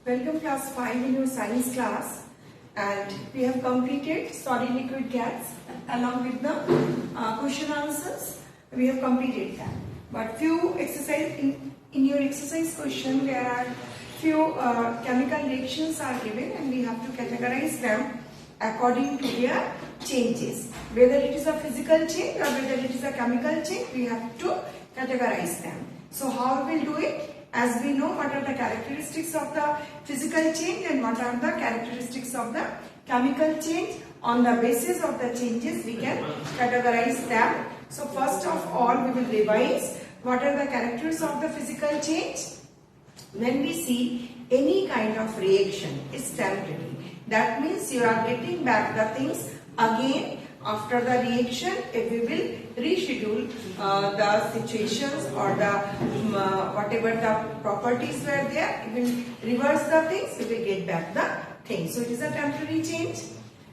Welcome class 5 in your science class, and we have completed solid liquid gas along with the question answers. We have completed that, but few exercise in your exercise question there are few chemical reactions are given and we have to categorize them according to their changes. Whether it is a physical change or whether it is a chemical change, we have to categorize them. So how we will do it? As we know what are the characteristics of the physical change and what are the characteristics of the chemical change, on the basis of the changes we can categorize them. So first of all we will revise what are the characters of the physical change. When we see any kind of reaction is temporary, that means you are getting back the things again after the reaction. If we will reschedule the situations or the whatever the properties were there, it will reverse the things, it will get back the things. So it is a temporary change.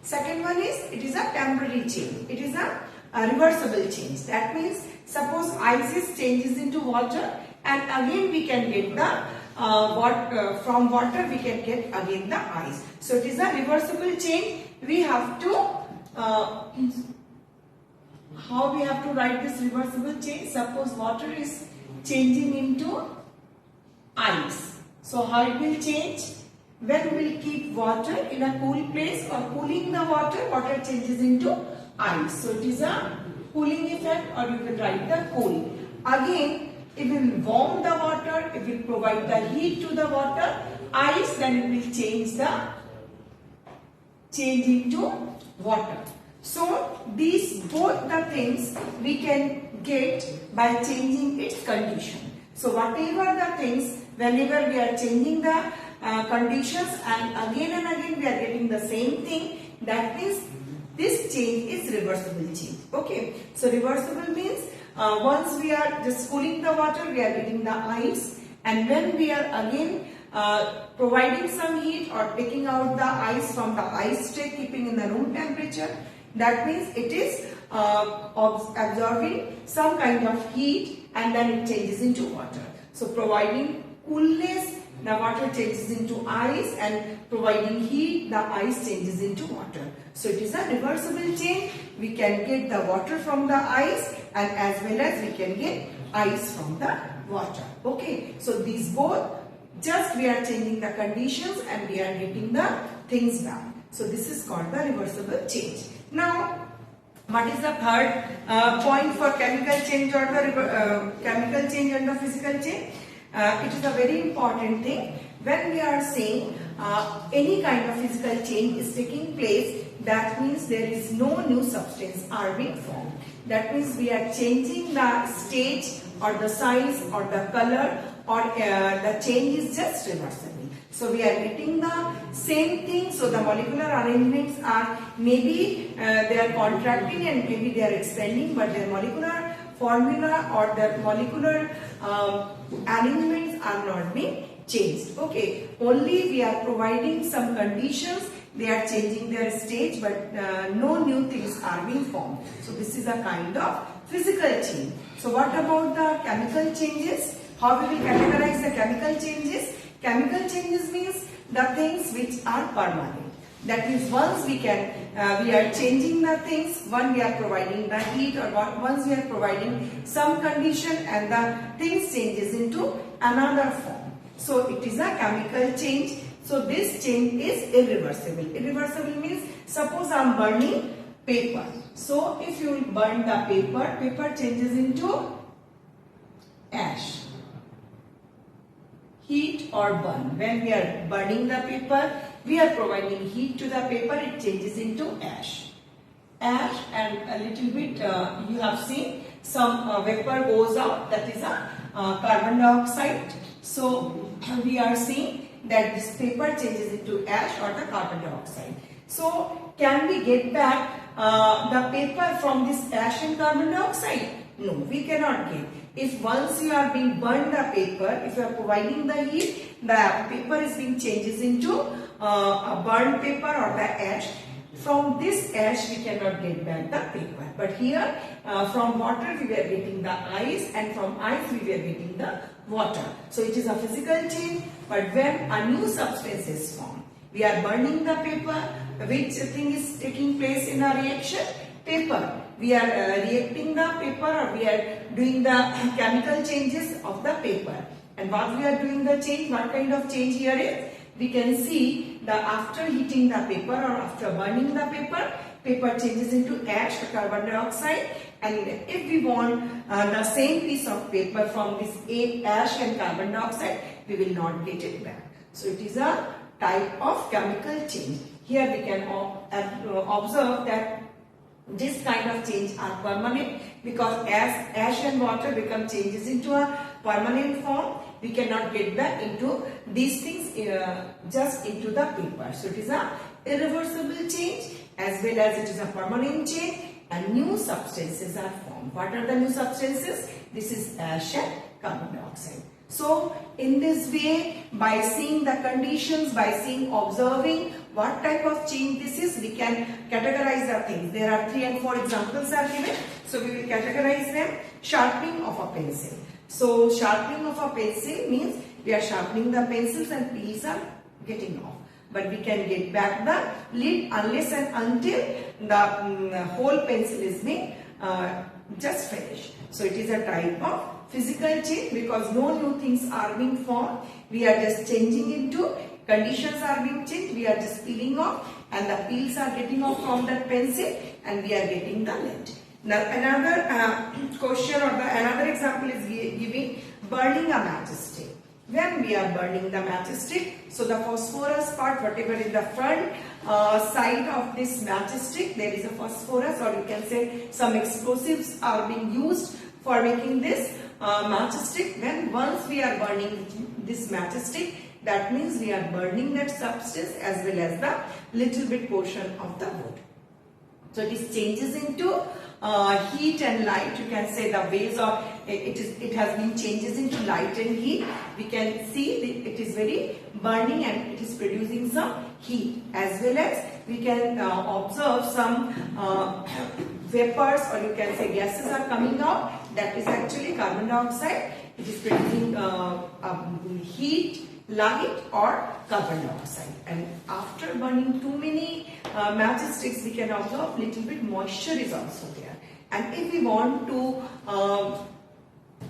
Second one is it is a temporary change. It is a reversible change. That means suppose ice changes into water and again we can get the from water we can get again the ice. So it is a reversible change. We have to how we have to write this reversible change? Suppose water is changing into ice. So how it will change? When we will keep water in a cool place or cooling the water, water changes into ice. So it is a cooling effect, or you can write the cool. Again, it will warm the water, it will provide the heat to the water, ice, then it will change into water. So these both the things we can get by changing its condition. So whatever the things, whenever we are changing the conditions and again we are getting the same thing, that means this change is reversible change. Okay, so reversible means once we are just cooling the water, we are getting the ice, and when we are again providing some heat or taking out the ice from the ice tray, keeping in the room temperature, that means it is absorbing some kind of heat and then it changes into water. So providing coolness, the water changes into ice, and providing heat, the ice changes into water. So it is a reversible change. We can get the water from the ice and as well as we can get ice from the water. Okay, so these both, just we are changing the conditions and we are getting the things back. So this is called the reversible change. Now, what is the third point for chemical change or the chemical change and the physical change? It is a very important thing. When we are saying any kind of physical change is taking place, that means there is no new substance are being formed. That means we are changing the stage or the size or the color, or the change is just reversible. So we are getting the same thing. So the molecular arrangements are maybe they are contracting and maybe they are expanding, but their molecular formula or their molecular arrangements are not being changed. Okay, only we are providing some conditions. They are changing their stage, but no new things are being formed. So this is a kind of physical change. So what about the chemical changes? How we will categorize the chemical changes? Chemical changes means the things which are permanent. That means once we are changing the things, one we are providing the heat, or once we are providing some condition and the things changes into another form. So it is a chemical change. So this change is irreversible. Irreversible means suppose I am burning paper. So if you burn the paper, paper changes into ash. Heat or burn. When we are burning the paper, we are providing heat to the paper, it changes into ash. Ash, and a little bit you have seen some vapor goes out, that is a carbon dioxide. So we are seeing that this paper changes into ash or the carbon dioxide. So can we get back the paper from this ash and carbon dioxide? No, we cannot get. If once you are being burned the paper, if you are providing the heat, the paper is being changes into a burned paper or the ash. From this ash we cannot get back the paper. But here from water we were getting the ice, and from ice we were getting the water. So it is a physical change. But when a new substance is formed, we are burning the paper. Which thing is taking place in a reaction? Paper. We are reacting the paper, or we are doing the chemical changes of the paper. And what we are doing the change, what kind of change here is? We can see that after heating the paper or after burning the paper, paper changes into ash or carbon dioxide. And if we want the same piece of paper from this ash and carbon dioxide, we will not get it back. So it is a type of chemical change. Here we can observe that this kind of change are permanent, because as ash and water become changes into a permanent form, we cannot get back into these things just into the paper. So it is a irreversible change as well as it is a permanent change, and new substances are formed. What are the new substances? This is ash and carbon dioxide. So in this way, by seeing the conditions, by seeing, observing what type of change this is, we can categorize the things. There are 3 and 4 examples are given. So we will categorize them. Sharpening of a pencil. So sharpening of a pencil means we are sharpening the pencils and peels are getting off. But we can get back the lid unless and until the whole pencil is being just finished. So it is a type of physical change, because no new things are being formed. We are just changing into, conditions are being changed, we are just peeling off, and the peels are getting off from that pencil, and we are getting the lid. Now another question or another example is giving burning a matchstick. When we are burning the matchstick, so the phosphorus part, whatever in the front side of this matchstick, there is a phosphorus, or you can say some explosives are being used for making this matchstick. When once we are burning this matchstick, that means we are burning that substance as well as the little bit portion of the wood. So it is changes into heat and light. You can say the ways of it has been changes into light and heat. We can see that it is very burning and it is producing some heat, as well as we can observe some vapors, or you can say gases are coming out. That is actually carbon dioxide. It is producing heat, light, or carbon dioxide. And after burning too many matchsticks, we can observe little bit moisture is also there. And if we want to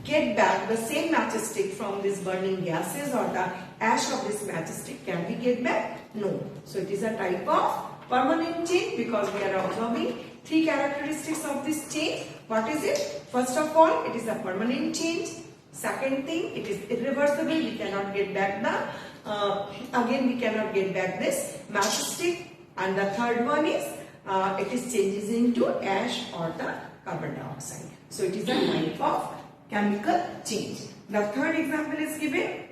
get back the same matchstick from this burning gases or the ash of this matchstick, can we get back? No. So it is a type of permanent change, because we are observing 3 characteristics of this change. What is it? First of all, it is a permanent change. Second thing, it is irreversible. We cannot get back again we cannot get back this matchstick. And the third one is it is changes into ash or the carbon dioxide. So it is a type of chemical change. The third example is given,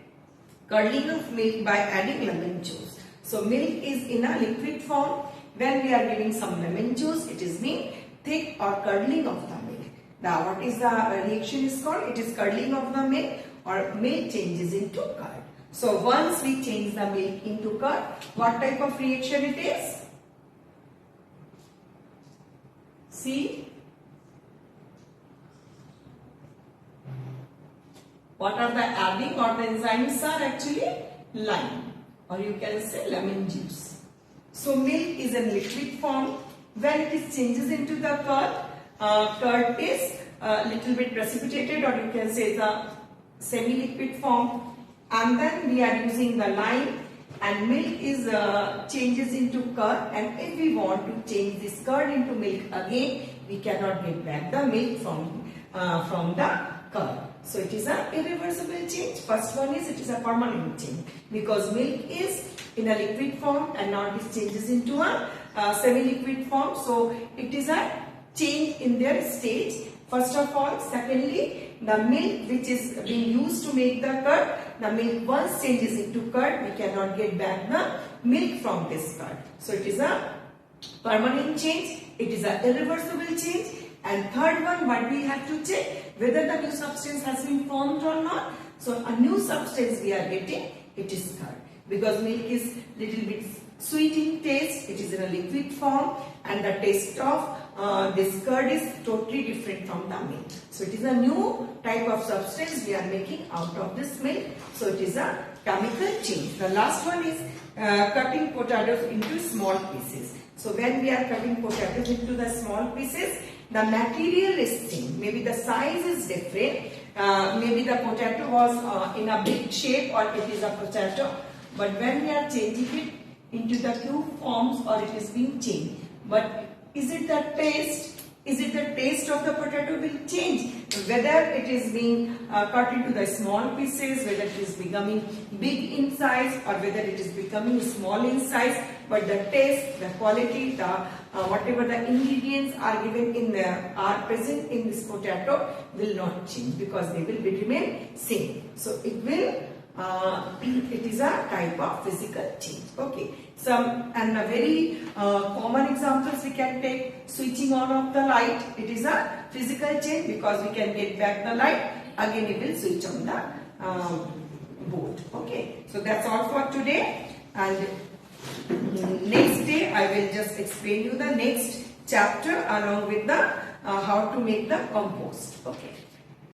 curdling of milk by adding lemon juice. So milk is in a liquid form. When we are giving some lemon juice, it is being thick or curdling of the milk. Now what is the reaction is called? It is curdling of the milk, or milk changes into curd. So once we change the milk into curd, what type of reaction it is? See, what are the adding or the enzymes are actually lime, or you can say lemon juice. So milk is in liquid form. When it is changes into the curd, curd is a little bit precipitated, or you can say the semi-liquid form. And then we are using the lime, and milk is changes into curd. And if we want to change this curd into milk again, we cannot get back the milk from the curd. So it is an irreversible change. First one is it is a permanent change, because milk is in a liquid form and now it changes into a semi-liquid form. So it is a change in their stage. First of all, secondly, the milk which is being used to make the curd, the milk once changes into curd, we cannot get back the milk from this curd. So it is a permanent change. It is an irreversible change. And third one, what we have to check, whether the new substance has been formed or not. So a new substance we are getting, it is curd, because milk is little bit sweet in taste, it is in a liquid form, and the taste of this curd is totally different from the milk. So it is a new type of substance we are making out of this milk. So it is a chemical change. The last one is cutting potatoes into small pieces. So when we are cutting potatoes into the small pieces, the material is same. Maybe the size is different. Maybe the potato was in a big shape, or it is a potato. But when we are changing it into the cube forms, or it is being changed. But is it the taste? Is it the taste of the potato will change? Whether it is being cut into the small pieces, whether it is becoming big in size, or whether it is becoming small in size, but the taste, the quality, the whatever the ingredients are given in there are present in this potato will not change, because they will remain same. So it will it is a type of physical change. Okay. Some and a very common examples we can take: switching on of the light. It is a physical change, because we can get back the light, again it will switch on the board. Okay. So that's all for today, and next day I will just explain you the next chapter along with the how to make the compost. Okay.